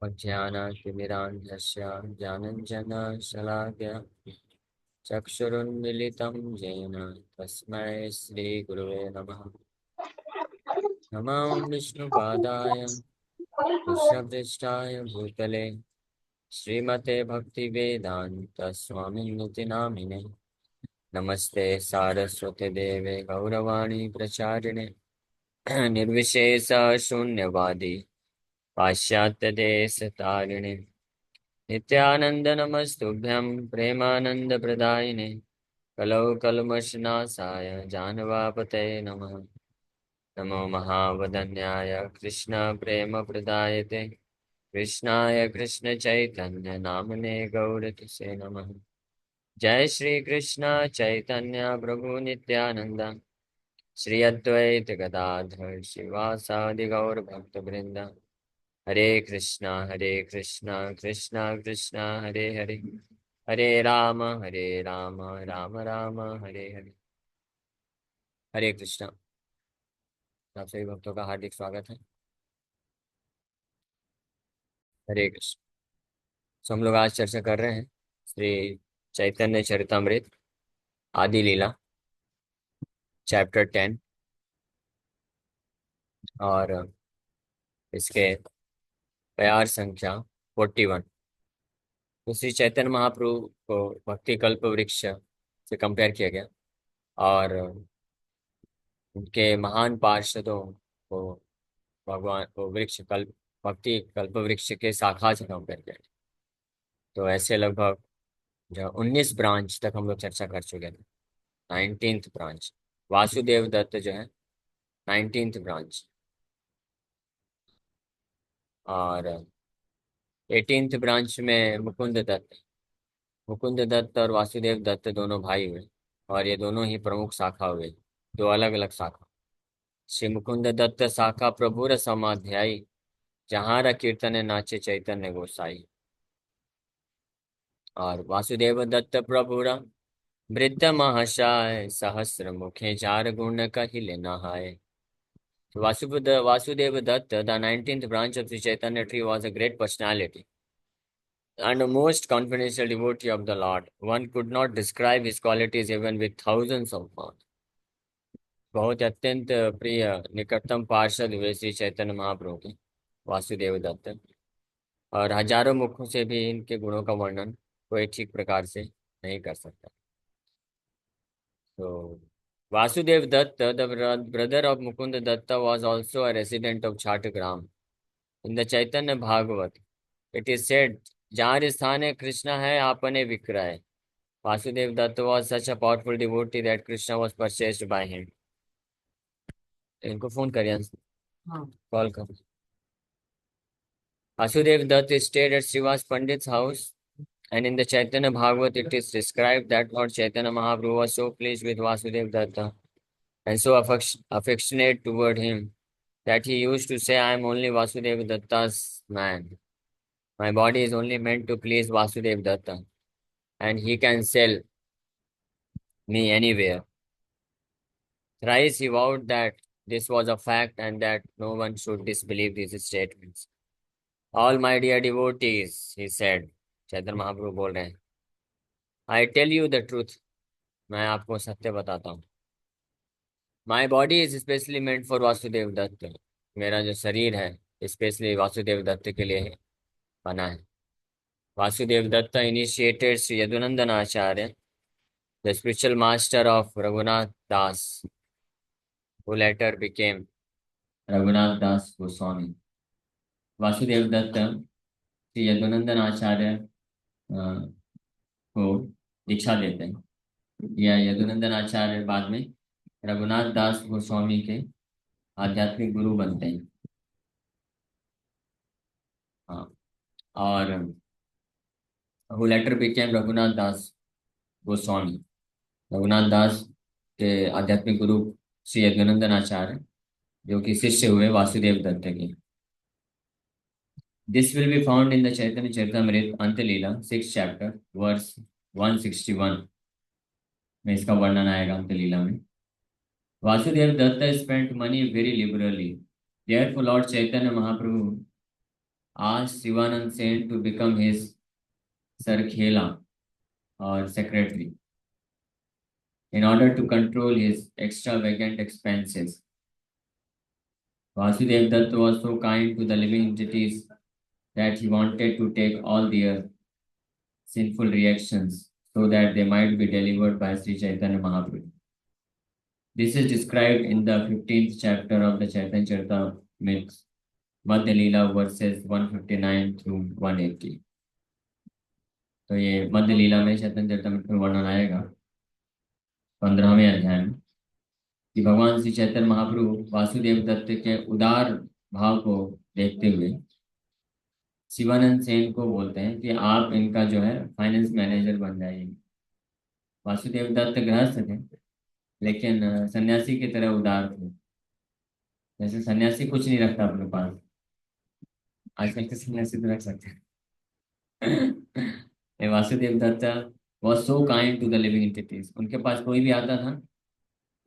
अज्ञानातिमिरान्धस्य ज्ञानञ्जनशलाकया चक्षुरुन्मिलितं येन तस्मै श्रीगुरुवे नमः। नमो विष्णुपादाय कृष्णपृष्ठाय भूतले श्रीमते भक्तिवेदान्तस्वामिनिति नामिने। नमस्ते सारस्वते देवे गौरवाणी प्रचारिणे निर्विशेष शून्यवादी पाश्चात्यदेशतारिणे नित्यानंद नमस्तुभ्यं प्रेमानंद प्रदायिने कलौ कल्मषनाशाय जानवापतये नमः। नमो महावदन्याय कृष्ण प्रेम प्रदायते कृष्णाय कृष्ण चैतन्य नामने गौरतिसे नमः। जय श्री कृष्ण चैतन्य प्रभु नित्यानंद श्री अद्वैत गदाधर शिवासादि गौर भक्त वृंद। हरे कृष्णा कृष्णा कृष्णा हरे हरे, हरे राम राम राम हरे हरे। हरे कृष्णा। आप सभी भक्तों का हार्दिक स्वागत है। हरे कृष्ण। तो हम लोग आज चर्चा कर रहे हैं श्री चैतन्य चरितमृत आदि लीला चैप्टर 10 और इसके प्यार संख्या 41। तो श्री चैतन्य महाप्रभु को भक्ति कल्प वृक्ष से कंपेयर किया गया और उनके महान पार्षदों को भगवान को वृक्ष कल्प भक्ति कल्प वृक्ष के शाखा से कंपेयर किया। तो ऐसे लगभग जो 19 ब्रांच तक हम लोग चर्चा कर चुके थे। 19th ब्रांच वासुदेव दत्त जो है 19th ब्रांच, और 18th ब्रांच में मुकुंद दत्त। मुकुंद दत्त और वासुदेव दत्त दोनों भाई हुए और ये दोनों ही प्रमुख शाखा हुए, दो अलग अलग शाखा। श्री मुकुंद दत्त शाखा प्रभुर समाध्यायी जहाँ कीर्तन नाचे चैतन्य गोसाई, और वासुदेव दत्त प्रभुर वृद्ध महाशय सहस्र मुखे चार गुण कहिले नहाय। So Vasudev Datta, the 19th branch of the Chaitanya tree, was a great personality and a most confidential devotee of the Lord. One could not describe his qualities even with thousands of words. बहुत अत्यंत प्रिय निकटतम पार्षद हुए श्री चैतन्य महाप्रभु के वासुदेव दत्त, और हजारों मुखों से भी इनके गुणों का वर्णन कोई ठीक प्रकार से नहीं कर सकता। So, Vasudev Datta, the brother of Mukunda Datta, was also a resident of Chhattogram. In the Chaitanya Bhagavat, it is said, "Jhar sthane Krishna hai, apane vikraye." Vasudev Datta was such a powerful devotee that Krishna was purchased by him. इनको phone करिए, call कर। Vasudev Datta stayed at Srivas Pandit's house, and in the Chaitanya Bhagavat, it is described that Lord Chaitanya Mahaprabhu was so pleased with Vasudev Datta and so affectionate toward him that he used to say, "I am only Vasudeva Datta's man. My body is only meant to please Vasudeva Datta, and he can sell me anywhere." Thrice he vowed that this was a fact and that no one should disbelieve these statements. All my dear devotees, he said, Chaitanya Mahaprabhu बोल रहे हैं, I tell you the truth. मैं आपको सत्य बताता हूँ। My body is specially meant for Vasudev Datta. मेरा जो शरीर है स्पेशली वासुदेव दत्त के लिए बना है। Vasudev Datta initiated Sri Yadunandana Acharya, the spiritual master of Raghunath Das, who later became Raghunath Das Goswami. Vasudev Datta Shri Yadunandan आचार्य को दीक्षा देते हैं। यह यदुनंदन आचार्य बाद में रघुनाथ दास गोस्वामी के आध्यात्मिक गुरु बनते हैं। हाँ, और who later became रघुनाथ दास गोस्वामी। रघुनाथ दास के आध्यात्मिक गुरु श्री यदुनंदन आचार्य, जो कि शिष्य हुए वासुदेव दत्त के। This will be found in the Chaitanya Charitamrita Anta Leela 6th chapter verse 161 में इसका वर्णन आएगा। अंत लीला में Vasudev Dutt spent money very liberally. Therefore Lord Chaitanya Mahaprabhu asked Sivanand Sen to become his Sarkhela or secretary in order to control his extravagant expenses. Vasudev Dutt was so kind to the living entities that he wanted to take all their sinful reactions so that they might be delivered by Sri Chaitanya Mahaprabhu. This is described in the 15th chapter of the Chaitanya Charitamrita, Madhya Leela verses 159 through 180. तो ये मध्य लीला में चैतन्य चरितमृत में वर्णन आएगा 15वें अध्याय में कि भगवान श्री चैतन्य महाप्रभु वासुदेव दत्त के उदार भाव को देखते हुए शिवानंद सेन को बोलते हैं कि आप इनका जो है फाइनेंस मैनेजर बन जाइए। वासुदेव दत्त गृहस्थ थे लेकिन सन्यासी की तरह उदार थे। जैसे सन्यासी कुछ नहीं रखता अपने पास, आजकल के सन्यासी तो रख सकते हैं। ये Vasudev Dutt was so kind to the living entities. उनके पास कोई भी आता था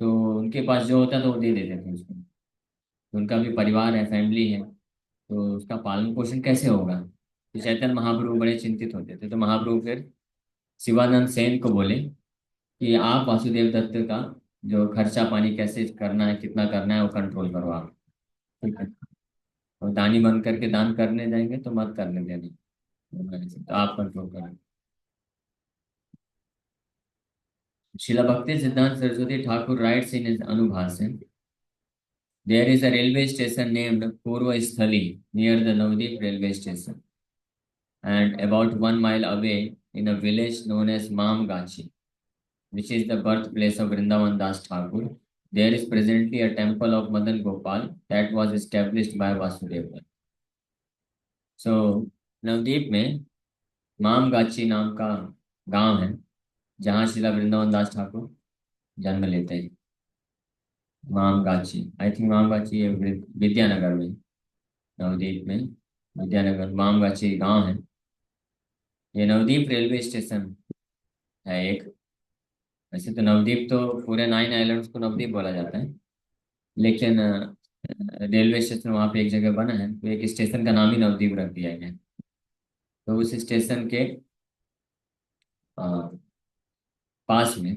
तो उनके पास जो होता था वो दे देते थे उसको। तो उनका भी परिवार है, फैमिली है, तो उसका पालन पोषण कैसे होगा। तो चैतन्य महाप्रभु बड़े चिंतित होते थे। तो महाप्रभु फिर शिवानंद सेन को बोले कि आप वासुदेव दत्त का जो खर्चा पानी कैसे करना है, कितना करना है, वो कंट्रोल करो आप। ठीक है, और दानी बन करके दान करने जाएंगे तो मत करने देना, तो आप कंट्रोल करो। शिला भक्ति सिद्धांत Saraswati Thakur rights in his अनुभाषण, there is a railway station named Purva Sthali near the Navdeep railway station, and about 1 mile away in a village known as Mamgachi, which is the birthplace of Vrindavan Das Thakur. There is presently a temple of Madan Gopal that was established by Vasudeva. So, Navdeep में मामगाछी नाम का गांव है जहाँ शिला वृंदावन दास ठाकुर जन्म लेते हैं। मामगाछी, I think मामगाछी ये विद्यानगर में, नवदीप में विद्यानगर मामगाछी गांव है। ये नवदीप रेलवे स्टेशन है एक। वैसे तो नवदीप तो पूरे 9 आइलैंड्स को नवदीप बोला जाता है, लेकिन रेलवे स्टेशन वहाँ पे एक जगह बना है तो एक स्टेशन का नाम ही नवदीप रख दिया गया है। तो उस स्टेशन के अ, पास में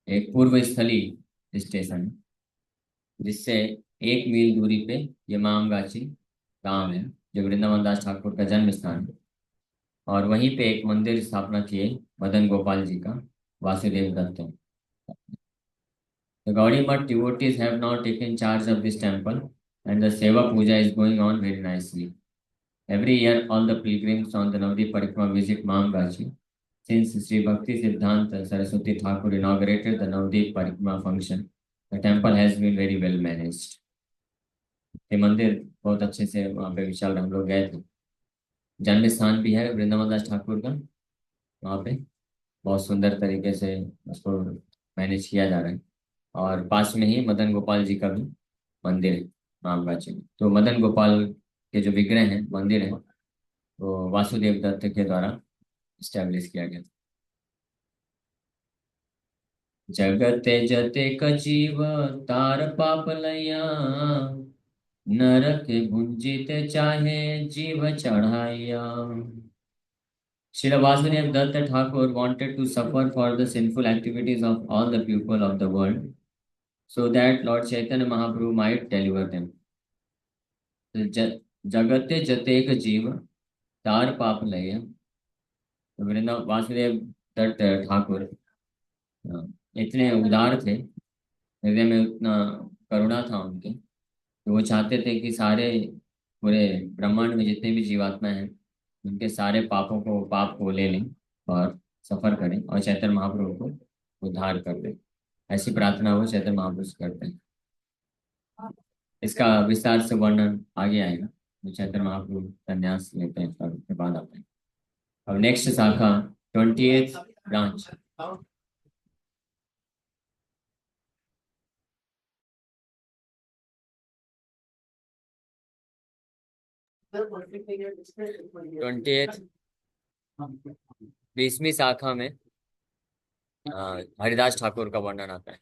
एक पूर्व स्थली स्टेशन है, जिससे 1 मील दूरी पे ये मामगाछी गांव है जो वृंदावन दास ठाकुर का जन्म स्थान है। और वहीं पे एक मंदिर स्थापना किए मदन गोपाल जी का, Vasudev Dutt. The Gaudiya Math devotees have now taken charge of this temple, and the Seva Puja is going on very nicely. Every year, all the pilgrims on the Navadip Parikrama visit Mamgachi. Since Sri Bhakti Siddhanta Saraswati Thakur inaugurated the Navadip Parikrama function, the temple has been very well managed. ये मंदिर बहुत अच्छे से वहाँ पे विशाल, हम लोग गए थे। जन्म स्थान भी है वृंदावन दास ठाकुर का, वहाँ पे बहुत सुंदर तरीके से उसको मैनेज किया जा रहा है। और पास में ही मदन गोपाल जी का भी मंदिर है रामगाची में। तो मदन गोपाल के जो विग्रह हैं, मंदिर है, वो वासुदेव दत्त के द्वारा स्टैब्लिश किया गया था। जगते जते कजीव तार पाप लया, नरक भुंजित चाहे जीव चढ़ाया। Srila Vasudev Datta Thakur wanted to suffer for the sinful activities of all the people of the world, so that Lord Chaitanya Mahaprabhu might deliver them. जगते जतेक जीव तार पाप लय। वृंदावन वासुदेव दत्त ठाकुर इतने उदार थे, हृदय में उतना करुणा था उनके, तो वो चाहते थे कि सारे पूरे ब्रह्मांड में जितने भी जीवात्मा हैं उनके सारे पापों को, पाप को ले लें और सफर करें और चैतन्य महाप्रभु को उद्धार कर दें। ऐसी प्रार्थना वो चैतन्य महाप्रभु से करते हैं। इसका विस्तार से वर्णन आगे आएगा। तो चैतन्य महाप्रभु संन्यास लेते हैं और उसके बाद आते हैं। अब नेक्स्ट शाखा 28th ब्रांच। ट्वेंटी 20वीं शाखा में हरिदास ठाकुर का वर्णन आता है।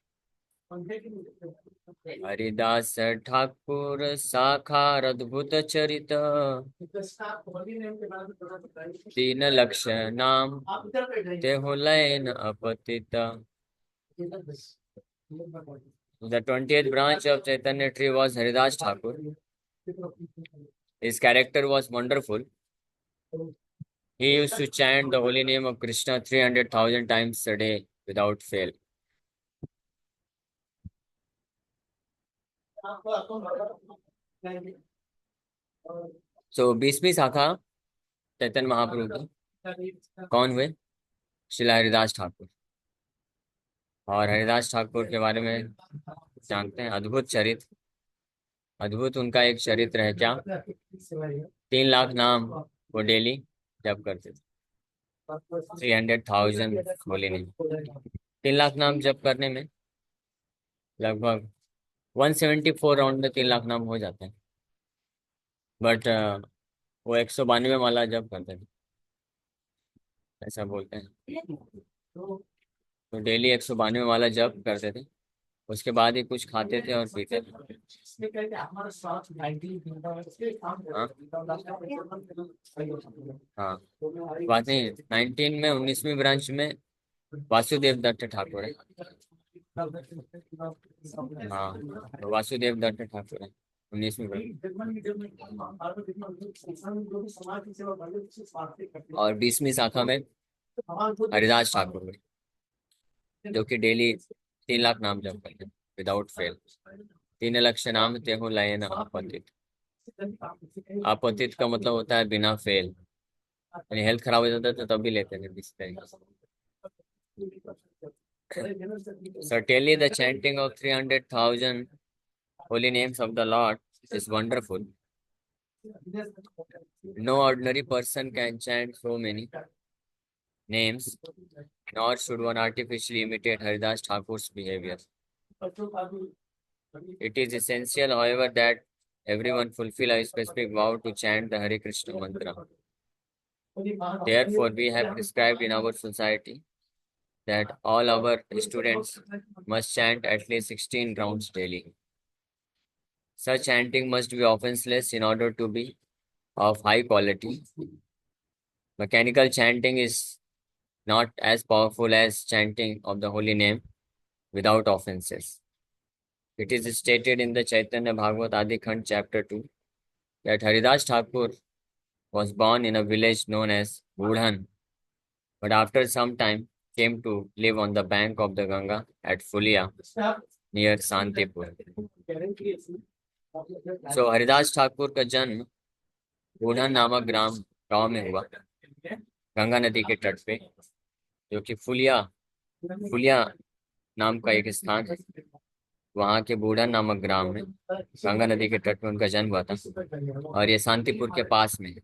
हरिदास ठाकुर साखार अद्भुत चरित, तीन लक्ष नाम तेहु lion अपतित. The 20th branch of Chaitanya tree was Haridas Thakur. His character was wonderful. He used to chant the holy name of Krishna 300,000 times a day without fail. So 20वीं शाखा चैतन्य महाप्रभु की कौन हुए? श्रील हरिदास ठाकुर. और हरिदास ठाकुर के बारे में जानते हैं. अद्भुत चरित्र, अद्भुत उनका एक चरित्र है. क्या? 3 लाख नाम वो डेली जप करते थे. 300,000 होली नेम. 3 लाख नाम जप करने में लगभग 174 राउंड में 3 लाख नाम हो जाते हैं. बट वो 192 माला जप करते थे, ऐसा बोलते हैं. तो डेली 192 माला जप करते थे. उसके बाद ही कुछ खाते थे और पीते थे. हाँ हाँ, बात नहीं. 19 में 19वीं ब्रांच में वासुदेव दत्त ठाकुर है. हाँ, तो वासुदेव दत्त ठाकुर है 19वीं ब्रांच. और 20वीं शाखा में हरिदास ठाकुर है, जो कि डेली 3 लाख नाम जप करते हैं विदाउट फेल. 3 लक्ष नाम तेहु लयन अपतित. अपतित का मतलब होता है बिना फेल. यानी हेल्थ खराब हो जाता है तो तब भी लेते थे इस तरीके से. Certainly the chanting of 300,000 holy names of the Lord is wonderful. No ordinary person can chant so many names, nor should one artificially imitate Haridas Thakur's behavior. It is essential, however, that everyone fulfill a specific vow to chant the Hare Krishna mantra. Therefore, we have prescribed in our society that all our students must chant at least 16 rounds daily. Such chanting must be offenseless in order to be of high quality. Mechanical chanting is not as powerful as chanting of the holy name without offenses. It is stated in the Chaitanya Bhagavat Adi Khand chapter 2 that Haridas Thakur was born in a village known as Budhan, but after some time came to live on the bank of the Ganga at Fulia near Santipur. So Haridas Thakur का जन्म बूढ़ा नामक गांव में हुआ, गंगा नदी के तट पे, जो कि फुलिया फुलिया नाम का एक स्थान है. वहाँ के बूढ़ा नामक ग्राम में गंगा नदी के तट में उनका जन्म हुआ था. और ये शांतिपुर के पास में है.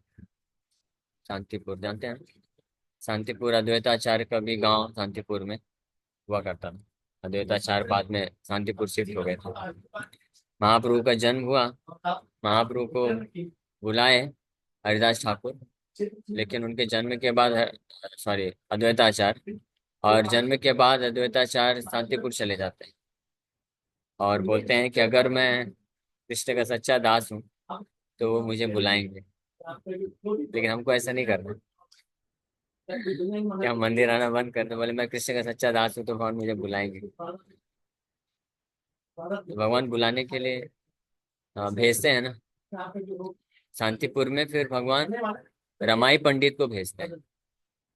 शांतिपुर जानते हैं? शांतिपुर अद्वैताचार्य का भी गांव शांतिपुर में हुआ करता था. अद्वैताचार्य बाद में शांतिपुर शिफ्ट हो गए थे. महाप्रभु का जन्म हुआ, महाप्रभु को बुलाए हरिदास ठाकुर, लेकिन उनके जन्म के बाद अद्वैताचार्य, और जन्म के बाद अद्वैताचार्य शांतिपुर चले जाते हैं और बोलते हैं कि अगर मैं कृष्ण का सच्चा दास हूँ तो वो मुझे बुलाएंगे. लेकिन हमको ऐसा नहीं करना. क्या मंदिर आना बंद करने बोले मैं कृष्ण का सच्चा दास हूँ तो भगवान मुझे बुलाएंगे. भगवान बुलाने के लिए भेजते हैं ना. शांतिपुर में फिर भगवान रमाई पंडित को भेजते हैं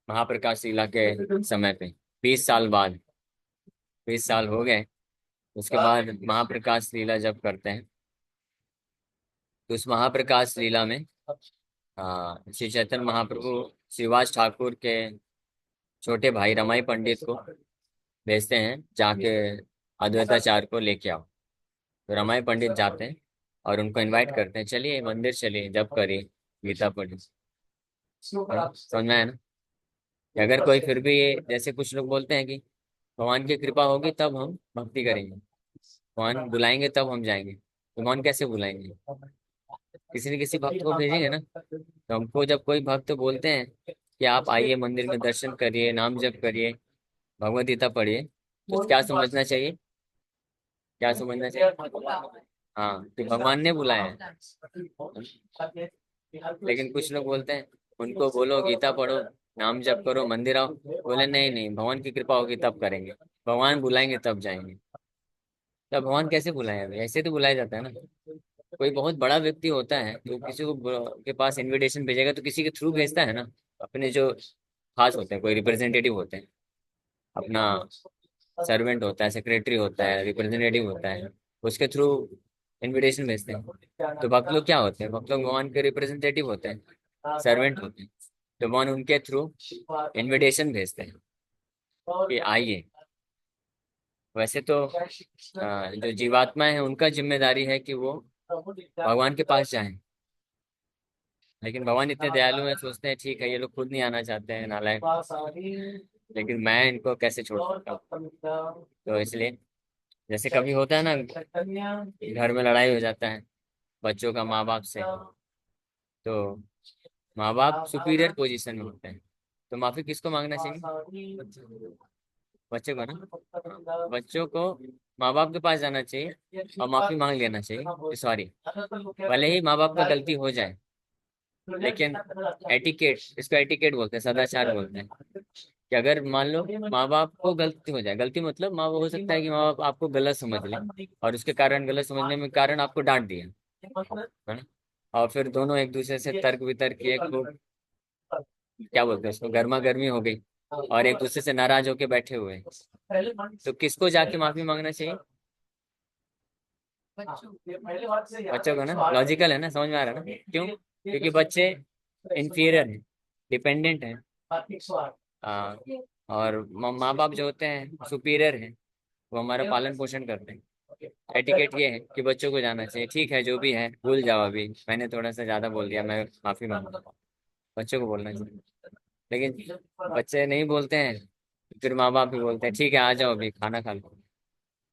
महाप्रकाश लीला के समय पे. 20 साल बाद, 20 साल हो गए, उसके बाद महाप्रकाश लीला जब करते हैं तो उस महाप्रकाश लीला में श्री चैतन्य महाप्रभु श्रीवास ठाकुर के छोटे भाई रमाई पंडित को भेजते हैं जाके अद्वैताचार्य को लेके आओ. तो रमाई पंडित जाते हैं और उनको इनवाइट करते हैं, चलिए मंदिर चलिए, जब करिए, गीता पढ़िए. समझ में आया ना? कि अगर कोई फिर भी जैसे कुछ लोग बोलते हैं कि भगवान की कृपा होगी तब हम भक्ति करेंगे, भगवान बुलाएंगे तब हम जाएंगे. तो भगवान कैसे बुलाएंगे? किसी न किसी भक्त को भेजेंगे ना. तो हमको जब कोई भक्त बोलते हैं कि आप आइए मंदिर में दर्शन करिए, नाम जप करिए, भगवद गीता पढ़िए, तो क्या समझना चाहिए? क्या समझना चाहिए? हाँ, तो भगवान ने बुलाया है। लेकिन कुछ लोग बोलते हैं उनको बोलो गीता पढ़ो, नाम जप करो, मंदिर आओ। बोले नहीं नहीं, भगवान की कृपा होगी तब करेंगे, भगवान बुलाएंगे तब जाएंगे। तब भगवान कैसे बुलाए? हमें ऐसे तो बुलाया जाता है ना। कोई बहुत बड़ा व्यक्ति होता है तो किसी को के पास इनविटेशन भेजेगा तो किसी के थ्रू भेजता है ना। अपने जो खास होते हैं, कोई रिप्रेजेंटेटिव होते हैं, अपना सर्वेंट होता है, सेक्रेटरी होता है, रिप्रेजेंटेटिव होता है, उसके थ्रू इनविटेशन भेजते हैं। तो भक्त लोग क्या होते हैं? भक्त लोग भगवान के रिप्रेजेंटेटिव होते हैं, सर्वेंट होते हैं। तो भगवान उनके थ्रू इनविटेशन भेजते हैं कि आइए। वैसे तो जो जीवात्मा है उनका जिम्मेदारी है कि वो भगवान के पास जाएं। लेकिन भगवान इतने दयालु हैं, सोचते हैं ठीक है ये लोग खुद नहीं आना चाहते हैं, नालायक, लेकिन मैं इनको कैसे छोड़ सकता हूँ। तो इसलिए जैसे कभी होता है ना, घर में लड़ाई हो जाता है बच्चों का माँ बाप से, तो माँ बाप सुपीरियर पोजीशन में होते हैं, तो माफी किसको मांगना चाहिए? बच्चे को ना। हाँ, बच्चों को माँ बाप के पास जाना चाहिए और माफी मांग लेना चाहिए, सॉरी। भले ही माँ बाप का गलती हो जाए, लेकिन एटिकेट, इसको एटिकेट बोलते हैं, सदाचार बोलते हैं, कि अगर मान लो माँ बाप को गलती हो जाए, गलती मतलब माँ बाप, हो सकता है कि माँ बाप आपको गलत समझ ले और उसके कारण, गलत समझने में कारण आपको डांट दिया, है ना। और फिर दोनों एक दूसरे से तर्क वितर्क किए, खूब क्या बोलते हैं उसको, गर्मा गर्मी हो गई और एक दूसरे से नाराज होके बैठे हुए हैं। तो किसको जाके माफी मांगना चाहिए? बच्चों को ना। लॉजिकल है ना, समझ में आ रहा है ना क्यों? क्योंकि बच्चे इंफीरियर है, डिपेंडेंट है। आ, और माँ बाप जो होते हैं सुपीरियर है, वो हमारा पालन पोषण करते हैं। एटिकेट ये है कि बच्चों को जाना चाहिए, ठीक है जो भी है भूल जाओ, अभी मैंने थोड़ा सा ज्यादा बोल दिया, मैं माफी मांगता हूँ। बच्चों को बोलना चाहिए। लेकिन बच्चे नहीं बोलते हैं, फिर माँ बाप भी बोलते हैं ठीक है आ जाओ अभी खाना खा लो।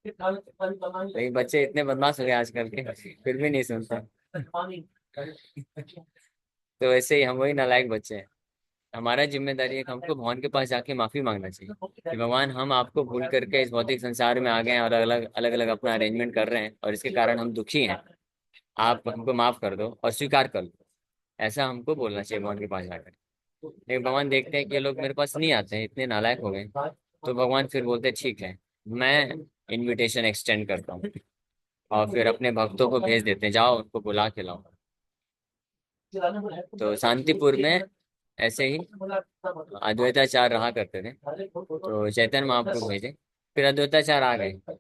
लेकिन बच्चे इतने बदमाश हो गए आजकल के, फिर भी नहीं सुनते। तो वैसे ही हम वही नालायक बच्चे हैं। हमारा जिम्मेदारी है कि हमको भगवान के पास जाके माफी मांगना चाहिए कि भगवान हम आपको भूल करके इस भौतिक संसार में आ गए हैं और अलग अलग अलग अपना अरेंजमेंट कर रहे हैं और इसके कारण हम दुखी हैं। आप हमको माफ कर दो और स्वीकार कर लो। ऐसा हमको बोलना चाहिए भगवान के पास जाकर। लेकिन भगवान देखते हैं कि ये लोग मेरे पास नहीं आते हैं, इतने नालायक हो गए, तो भगवान फिर बोलते हैं ठीक है मैं इनविटेशन एक्सटेंड करता हूँ, और फिर अपने भक्तों को भेज देते हैं, जाओ उनको बुला के लाओ। तो शांतिपुर में ऐसे ही अद्वैताचार्य रहा करते थे, तो चैतन्य महाप्रभु भेजे, फिर अद्वैताचार्य आ गए।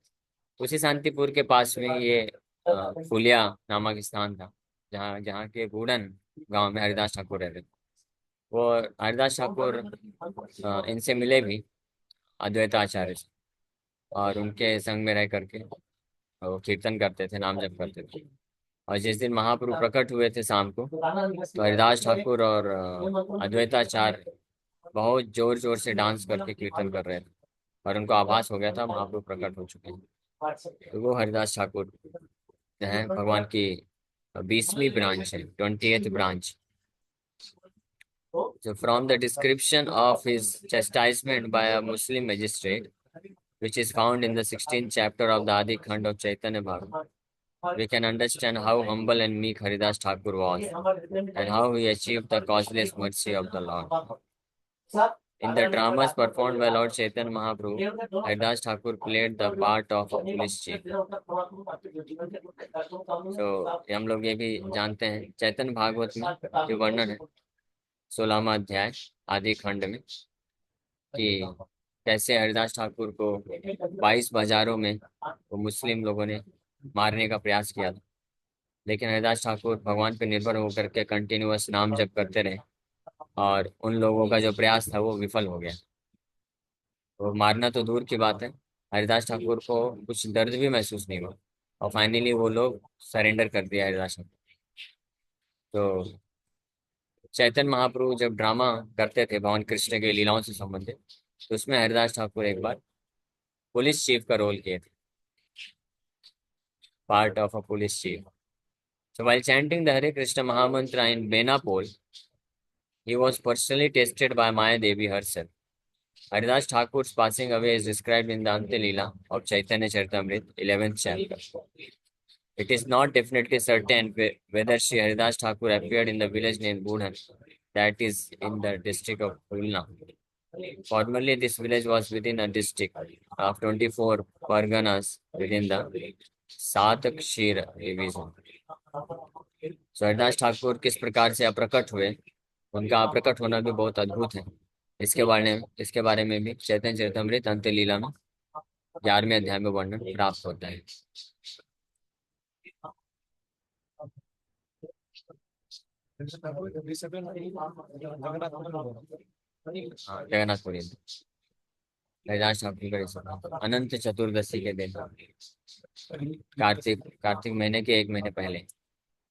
उसी शांतिपुर के पास में ये फुलिया नामक स्थान था, जहाँ जहाँ के बूढ़न गांव में हरिदास ठाकुर रहते थे। वो हरिदास ठाकुर इनसे मिले भी, अद्वैताचार्य से, और उनके संग में रह करके वो कीर्तन करते थे, नाम जप करते थे। और जिस दिन महाप्रभु प्रकट हुए थे शाम को, तो हरिदास ठाकुर और अद्वैताचार्य बहुत जोर जोर से डांस करके कीर्तन कर रहे थे, और उनको आभास हो गया था महाप्रभु प्रकट हो चुके हैं। तो वो हरिदास ठाकुर जो है भगवान की 20वीं ब्रांच है, 20th branch. So from the description of his chastisement by a Muslim magistrate, which is found in the 16th chapter of the Adi Khand of Chaitanya Bhagavat, we can understand how humble and meek Haridas Thakur was, and how he achieved the causeless mercy of the Lord. In the dramas performed by Lord Chaitanya Mahaprabhu, Haridas Thakur played the part of a police chief. So हम लोग ये भी जानते हैं चैतन्य भागवत में जो वर्णन है 16वां अध्याय आदि खंड में, कि कैसे हरिदास ठाकुर को 22 बाजारों में वो मुस्लिम लोगों ने मारने का प्रयास किया था, लेकिन हरिदास ठाकुर भगवान पे निर्भर होकर के कंटिन्यूअस नाम जप करते रहे, और उन लोगों का जो प्रयास था वो विफल हो गया। तो मारना तो दूर की बात है, हरिदास ठाकुर को कुछ दर्द भी महसूस नहीं हुआ, और फाइनली वो लोग सरेंडर कर दिया हरिदास ठाकुर। तो चैतन्य महाप्रभु जब ड्रामा करते थे भगवान कृष्ण के लीलाओं से संबंधित, तो उसमें हरिदास ठाकुर एक बार पुलिस चीफ का रोल किए थे, part of a police chief. So while chanting the Hare Krishna Mahamantra in Benapole, he was personally tested by Maya Devi herself. Haridas Thakur's passing away is described in the Ante Leela of Chaitanya Charitamrita, 11th chapter. It is not definitely certain whether Sri Haridas Thakur appeared in the village named Budhan, that is in the district of Khulna. Formerly, this village was within a district of 24 Parganas within the Satakshira division. So Haridas Thakur किस प्रकार से अप्रकट हुए, उनका अप्रकट होना भी बहुत अद्भुत है। इसके बारे में भी चैतन्य चरितमृत अंत्य लीला में 11वें अध्याय में वर्णन प्राप्त होता है। जगन्नाथपुरी हरिदास ठाकुर अनंत चतुर्दशी के दिन कार्तिक महीने के 1 महीने पहले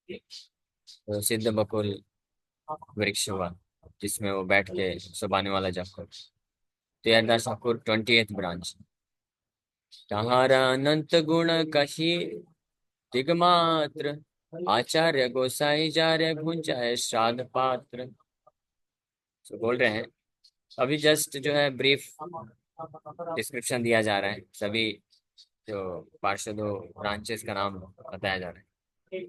तो सिद्ध बकुल वृक्ष हुआ जिसमें वो बैठ के सुबाने वाला जप कर। तो हरिदास ठाकुर 28th ब्रांच। तहारा अनंत गुण कही दिगमात्र, आचार्य गोसाई जारे भुंजाए श्राद्ध पात्र। तो बोल रहे हैं अभी जस्ट जो है ब्रीफ डिस्क्रिप्शन दिया जा रहा है, सभी जो पार्षदों ब्रांचेस का नाम बताया जा रहा है।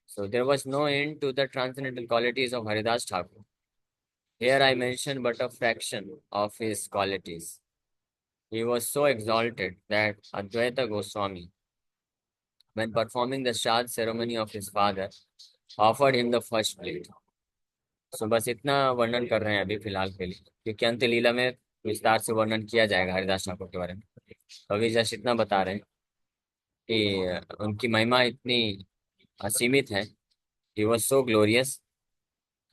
So there was no end to the transcendental qualities of Haridas Thakur. Here I mention but a fraction of his qualities. He was so exalted that Advaita Goswami, when performing the Shraddh ceremony of his father, offered him the first plate. So बस इतना वर्णन कर रहे हैं अभी फिलहाल के लिए, क्योंकि अंत्य लीला में विस्तार से वर्णन किया जाएगा हरिदास ठाकुर के बारे में। तो अभी जस्ट इतना बता रहे हैं कि उनकी महिमा इतनी असीमित है, ही वॉज सो ग्लोरियस,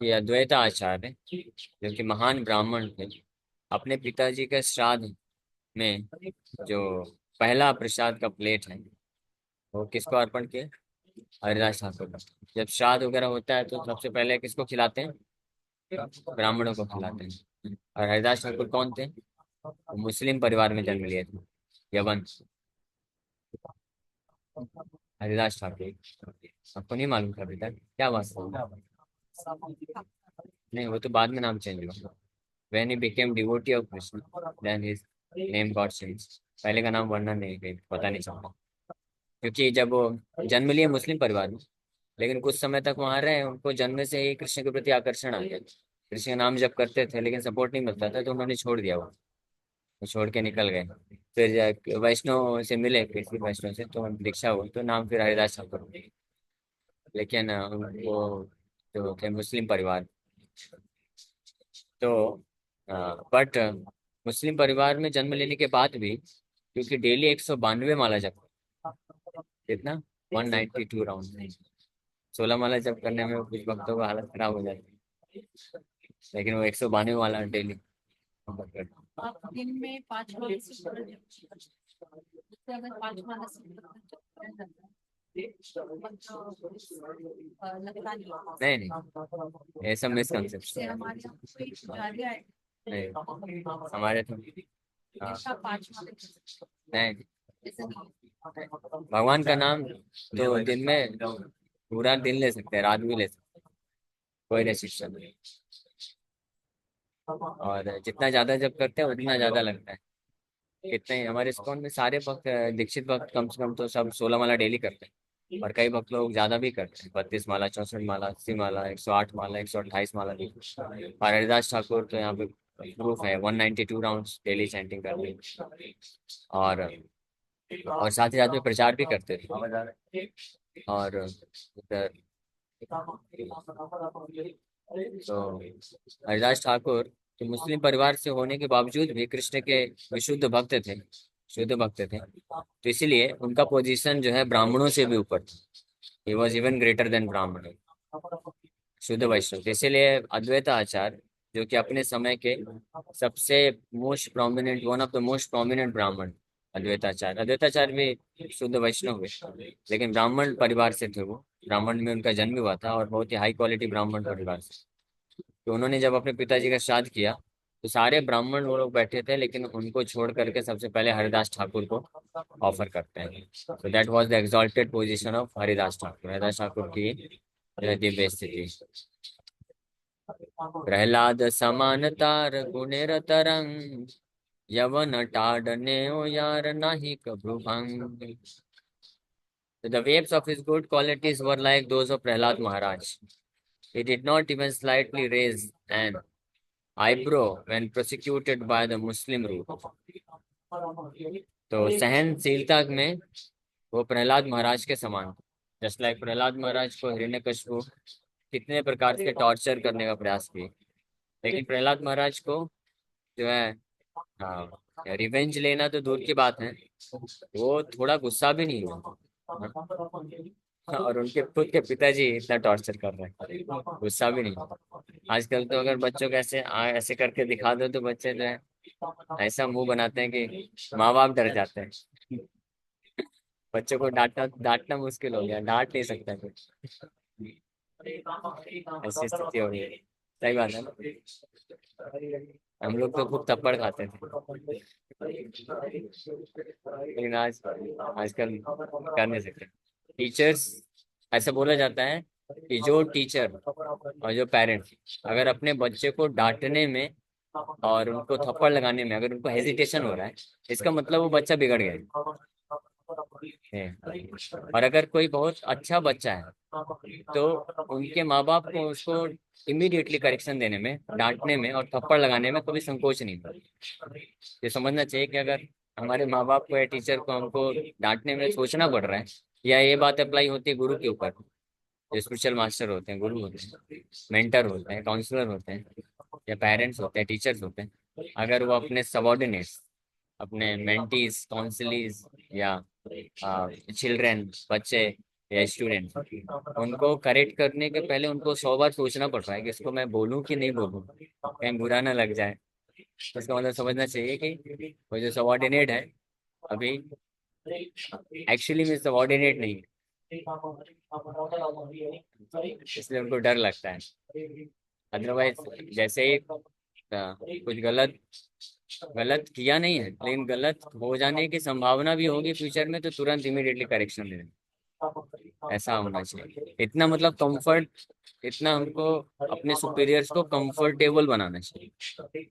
कि अद्वैत आचार्य जो कि महान ब्राह्मण थे, अपने पिताजी के श्राद्ध में जो पहला प्रसाद का प्लेट है वो किसको अर्पण किए? हरिदास ठाकुर का। जब श्राद्ध वगैरह होता है तो सबसे पहले किसको खिलाते हैं? ब्राह्मणों को खिलाते हैं। और हरिदास ठाकुर कौन थे? वो मुस्लिम परिवार में जन्म लिए थे, यवन। हरिदास ठाकुर आपको नहीं मालूम था बेटा? क्या बात है? नहीं, वो तो बाद में नाम चेंज हुआ। When he became devotee of Krishna, then his name got changed. पहले का नाम वर्णन नहीं, कहीं पता नहीं चलता, क्योंकि जब वो जन्म लिए मुस्लिम परिवार में, लेकिन कुछ समय तक वहां रहे, उनको जन्म से ही कृष्ण के प्रति आकर्षण आ गया। कृष्ण का नाम जब करते थे लेकिन सपोर्ट नहीं मिलता था, तो उन्होंने छोड़ दिया, वो छोड़ के निकल गए। फिर वैष्णव से मिले, किसी वैष्णव से, तो दीक्षा हुई, तो नाम फिर हरिदास ठाकुर हो गया। लेकिन वो जो थे मुस्लिम परिवार, तो बट मुस्लिम परिवार में जन्म लेने के बाद भी, क्योंकि डेली 192 माला जप, कितना 192 राउंड, 16 माला जप करने में कुछ भक्तों का हालत खराब हो जाती है, लेकिन वो 192 माला डेली आप दिन में 5 माला से अगर 5 माला से नहीं नहीं, ऐसा मिसकंसेप्शन हमारे तो नहीं, भगवान का नाम तो दिन में पूरा दिन ले सकते हैं, रात भी ले सकते हैं, कोई रेस्ट्रिक्शन नहीं। और जितना ज्यादा जब करते हैं उतना ज्यादा लगता है। कितने हमारे इस्कॉन में सारे भक्त, दीक्षित भक्त कम से कम तो सब 16 माला डेली करते हैं, और कई भक्त लोग ज्यादा भी करते हैं, 32 माला, 64 माला, 80 माला, 108 माला, 128 माला भी। और हरिदास ठाकुर तो यहाँ पे प्रूफ है, 192 राउंड्स डेली चैंटिंग करते हैं, और साथ ही साथ में प्रचार भी करते थे। और तो हरिदास ठाकुर तो मुस्लिम परिवार से होने के बावजूद भी कृष्ण के विशुद्ध भक्त थे, शुद्ध भक्त थे, तो इसीलिए उनका पोजीशन जो है ब्राह्मणों से भी ऊपर था। He was even greater than ब्राह्मण, शुद्ध वैष्णव। इसीलिए अद्वैत आचार्य जो कि अपने समय के सबसे most prominent, one of the most prominent ब्राह्मण, अद्वैताचार्य भी शुद्ध वैष्णव हुए, लेकिन ब्राह्मण परिवार से थे वो, ब्राह्मण में उनका जन्म हुआ था, और बहुत ही हाई क्वालिटी ब्राह्मण परिवार से। तो उन्होंने जब अपने पिताजी का श्राद्ध किया तो सारे ब्राह्मण वो लोग बैठे थे, लेकिन उनको छोड़ करके सबसे पहले हरिदास ठाकुर को ऑफर करते हैं। तो that was the exalted position of Haridas Thakur की दिव्य स्थिति। प्रहलाद समान तार गुणेर तरंग, यवन टाडने ओ यार नाही कभु भंग। The waves of his good qualities were like those of Prahlad Maharaj. He did not even slightly raise an eyebrow when persecuted by the Muslim route. तो सहनशीलता में वो प्रहलाद महाराज के समान, जस्ट लाइक प्रहलाद महाराज को हिरण्यकशिपु कितने प्रकार के टॉर्चर करने का प्रयास किए, लेकिन प्रहलाद महाराज को जो है, हाँ, रिवेंज लेना तो दूर की बात है, वो थोड़ा गुस्सा भी नहीं हुआ। और उनके खुद के पिताजी इतना टॉर्चर कर रहे हैं, गुस्सा भी नहीं हुआ। आजकल तो अगर बच्चों को ऐसे ऐसे करके दिखा दो तो बच्चे जो है ऐसा मुंह बनाते हैं कि माँ बाप डर जाते हैं। बच्चों को डांटना डांटना मुश्किल हो गया, डांट नहीं सकता कुछ, ऐसी स्थिति हो गई है। सही बात है ना। हम लोग तो खूब थप्पड़ खाते थे, लेकिन आज आजकल कर नहीं सकते। टीचर्स, ऐसा बोला जाता है कि जो टीचर और जो पेरेंट्स अगर अपने बच्चे को डांटने में और उनको थप्पड़ लगाने में अगर उनको हेजिटेशन हो रहा है, इसका मतलब वो बच्चा बिगड़ गया है। और अगर कोई बहुत अच्छा बच्चा है तो उनके माँ बाप को उसको इमीडिएटली करेक्शन देने में, डांटने में और थप्पड़ लगाने में कभी संकोच नहीं करते। ये समझना चाहिए कि अगर हमारे माँ बाप को या टीचर को हमको डांटने में सोचना पड़ रहा है, या ये बात अप्लाई होती है गुरु के ऊपर, जो स्पिरिचुअल मास्टर होते हैं, गुरु होते हैं, मेंटर होते हैं, काउंसलर होते हैं, या पेरेंट्स होते हैं, टीचर्स होते हैं, अगर वो अपने सबॉर्डिनेट्स, अपने मेंटीज, काउंसिलीज या चिल्ड्रन, बच्चे या स्टूडेंट, उनको करेक्ट करने के पहले उनको 100 बार सोचना पड़ रहा है कि इसको मैं बोलूं कि नहीं बोलूं, कहीं बुरा ना लग जाए। तो इसका मतलब समझना चाहिए कि वो जो सबॉर्डिनेट है अभी एक्चुअली में सबॉर्डिनेट नहीं है, इसलिए उनको डर लगता है। अदरवाइज जैसे ही कुछ गलत गलत किया नहीं है, लेकिन गलत हो जाने की संभावना भी होगी फ्यूचर में, तो तुरंत इमीडिएटली करेक्शन ले लें, ऐसा होना चाहिए। इतना मतलब कंफर्ट, इतना हमको अपने सुपीरियर्स को कंफर्टेबल बनाना चाहिए,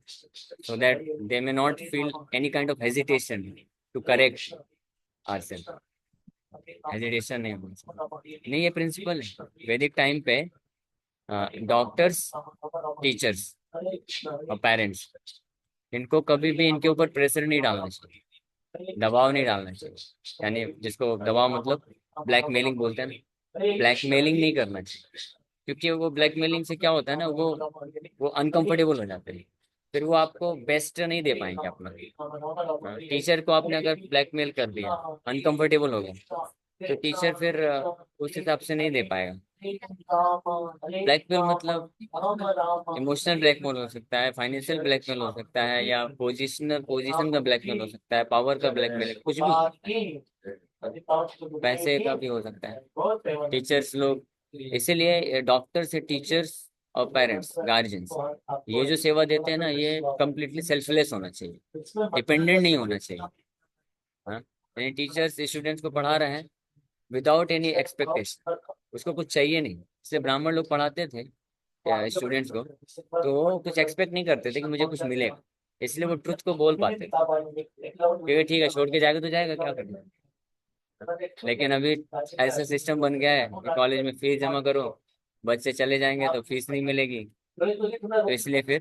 so that they may not feel any kind of hesitation to correct ourself. Hesitation नहीं होना चाहिए, नहीं, ये प्रिंसिपल है वैदिक टाइम पे। डॉक्टर्स, टीचर्स और पेरेंट्स, इनको कभी भी इनके ऊपर प्रेशर नहीं डालना चाहिए, दबाव नहीं डालना चाहिए। यानी जिसको दबाव मतलब ब्लैकमेलिंग बोलते हैं ना, ब्लैकमेलिंग नहीं करना चाहिए, क्योंकि वो ब्लैकमेलिंग से क्या होता है ना, वो अनकंफर्टेबल हो जाते हैं, फिर वो आपको बेस्ट नहीं दे पाएंगे अपना। टीचर को आपने अगर ब्लैकमेल कर दिया, अनकंफर्टेबल हो गया, तो टीचर फिर उस हिसाब से नहीं दे पाएगा। ब्लैकमेल मतलब इमोशनल ब्लैकमेल हो सकता है, फाइनेंशियल ब्लैकमेल हो सकता है, या पोजीशन का ब्लैकमेल हो सकता है, पावर का ब्लैकमेल, कुछ भी, पैसे का भी हो सकता है। टीचर्स लोग, इसीलिए डॉक्टर से टीचर्स और पेरेंट्स, गार्जियंस, ये जो सेवा देते हैं ना, ये कम्प्लीटली सेल्फलेस होना चाहिए, डिपेंडेंट नहीं होना चाहिए। हाँ, यानी टीचर्स स्टूडेंट्स को पढ़ा रहे हैं विदाउट एनी एक्सपेक्टेशन, उसको कुछ चाहिए नहीं। जैसे ब्राह्मण लोग पढ़ाते थे स्टूडेंट्स को, तो वो कुछ एक्सपेक्ट नहीं करते थे कि मुझे कुछ मिलेगा, इसलिए वो ट्रुथ को बोल पाते थे, क्योंकि ठीक है, छोड़ के जाएगा तो जाएगा, क्या करना। लेकिन अभी ऐसा सिस्टम बन गया है कि कॉलेज में फीस जमा करो, बच्चे चले जाएंगे तो फीस नहीं मिलेगी, तो इसलिए फिर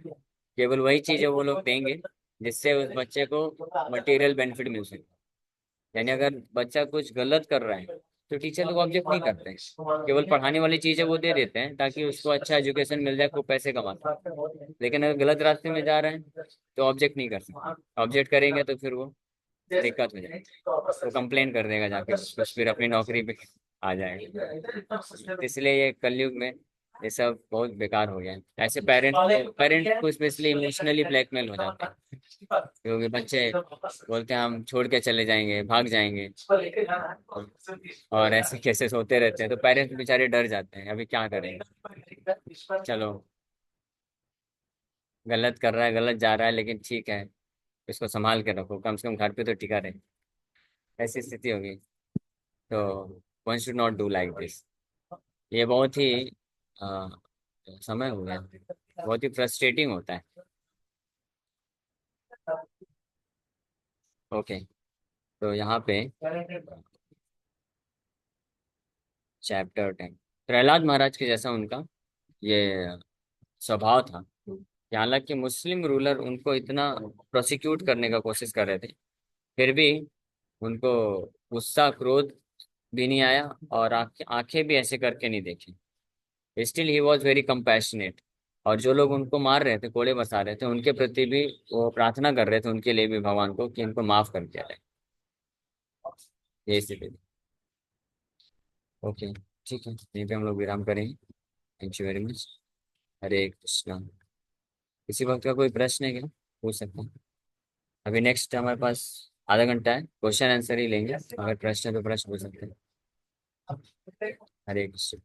केवल वही चीज़ है वो लोग देंगे जिससे उस बच्चे को मटेरियल बेनिफिट मिल सके। यानी अगर बच्चा कुछ गलत कर रहा है तो टीचर लोग ऑब्जेक्ट नहीं करते हैं, केवल पढ़ाने वाली चीजें वो दे देते हैं ताकि उसको अच्छा एजुकेशन मिल जाए, को पैसे कमाते हैं। लेकिन अगर गलत रास्ते में जा रहे हैं तो ऑब्जेक्ट नहीं कर सकते, ऑब्जेक्ट करेंगे तो फिर वो दिक्कत हो जाएगी, वो कंप्लेन कर देगा जाके, कुछ फिर अपनी नौकरी पे आ जाएगा। इसलिए ये कलयुग में ये सब बहुत बेकार हो गया है। ऐसे पेरेंट्स को स्पेशली इमोशनली ब्लैकमेल हो जाते हैं, क्योंकि बच्चे बोलते हैं हम छोड़ के चले जाएंगे, भाग जाएंगे, और ऐसे केसेस होते रहते हैं, तो पेरेंट्स बेचारे डर जाते हैं, अभी क्या करेंगे। चलो, गलत कर रहा है, गलत जा रहा है, लेकिन ठीक है, इसको संभाल के रखो, कम से कम घर पे तो टिका रहे, ऐसी स्थिति होगी। तो one should not do like this. ये बहुत ही समय हो गया, बहुत ही फ्रस्ट्रेटिंग होता है। ओके, तो यहाँ पे चैप्टर 10, प्रहलाद महाराज के जैसा उनका ये स्वभाव था। हालांकि मुस्लिम रूलर उनको इतना प्रोसिक्यूट करने का कोशिश कर रहे थे, फिर भी उनको गुस्सा क्रोध भी नहीं आया और आंखें भी ऐसे करके नहीं देखी। Still he was very compassionate. और जो लोग उनको मार रहे थे, कोड़े बसा रहे थे, उनके प्रति भी वो प्रार्थना कर रहे थे उनके लिए भी भगवान को कि इनको माफ कर दिया जाए। ये स्थिति थी। ओके, ठीक है, यहीं पे हम लोग विराम करेंगे। Thank you very much. Hare Krishna. किसी वक्त का कोई प्रश्न है क्या, पूछ सकते हैं। अभी नेक्स्ट हमारे पास आधा घंटा है, क्वेश्चन आंसर ही लेंगे, अगर प्रश्न है तो प्रश्न पूछ सकते हैं। हरे कृष्ण।